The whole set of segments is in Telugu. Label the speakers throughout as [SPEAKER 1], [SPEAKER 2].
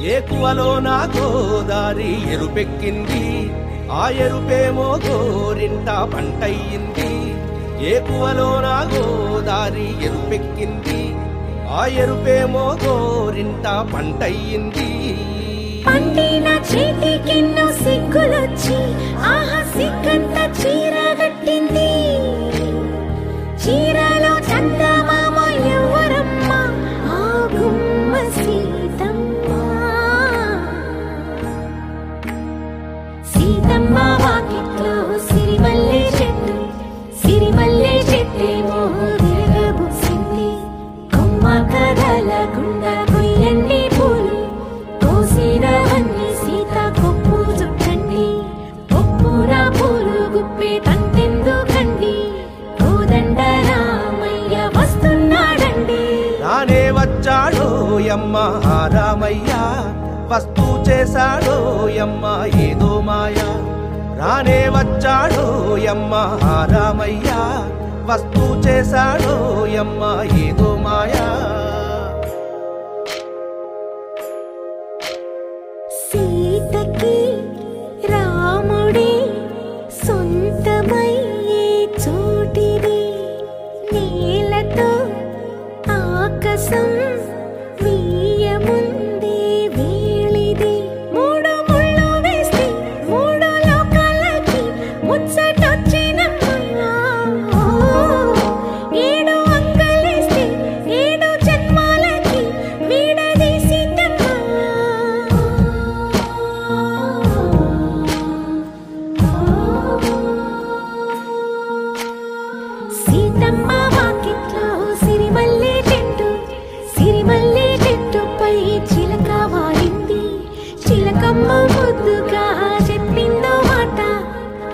[SPEAKER 1] ఏకువలో నా గోదారి ఎరుపెక్కింది ఆ ఎరుపేమో గోరింట పంటయ్యింది ఏకువలో నా గోదారి ఎరుపెక్కింది ఆ ఎరుపేమో గోరింట పంటయ్యింది
[SPEAKER 2] పండిన చేతికెన్నో సిగ్గులొచ్చి ఆహా సిగ్గంత చీర కట్టింది చీరలో చందమామ ఎవరమ్మ ఆ గుమ్మ సీతమ్మ సీతమ్మ వాకిట్లో సిరిమల్లె చెట్టేమో విరగబూసింది కొమ్మ కదలకుండా కొయ్యండి పూలు కోసినవన్నీ సీత కొప్పు చుట్టండి కొప్పున పూలు గుప్పే తంతెందుకండి కోదండ రామయ్య వస్తున్నాడండి
[SPEAKER 1] రానే వచ్చాడో యమ్మ రామయ్య వస్తూ చేశాడో యమ్మ ఏదో మాయా రానే వచ్చాడో యమ్మ రామయ్య వస్తూ చేశాడో యమ్మ ఏదో మాయా
[SPEAKER 2] సీతకి రాముడే సొంతమయ్యే చోటిది నేలతో ఆకాశం వీయముందే వేళిది మూడు ముళ్ళు వేస్తే మూడు లోకాలకి ముచ్చటొచ్చినమ్మా ఏడు అంగలేస్తే ఏడు జన్మాలకి వీడదీసిందమ్మా సీతమ్మ వాకిట్లో సిరిమల్లె చెట్టుపై చిలక వాలింది చిలకమ్మ ముద్దుగా చెప్పిందో మాట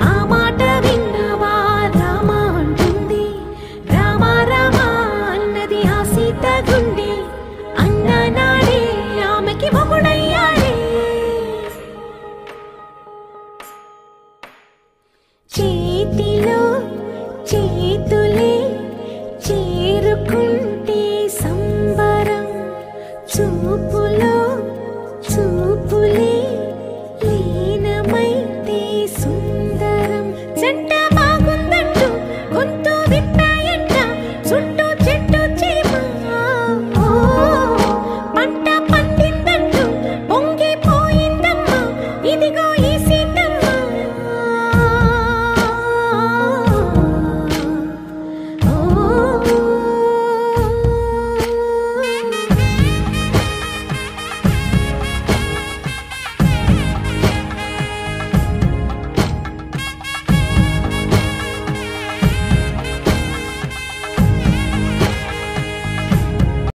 [SPEAKER 2] ఆ మాట విన్నవా రామ అంటుంది రామ రామ అన్నది ఆ సీత గుండె అన్న నాడే ఆమెకి మొగుడయ్యాడే చేతిలో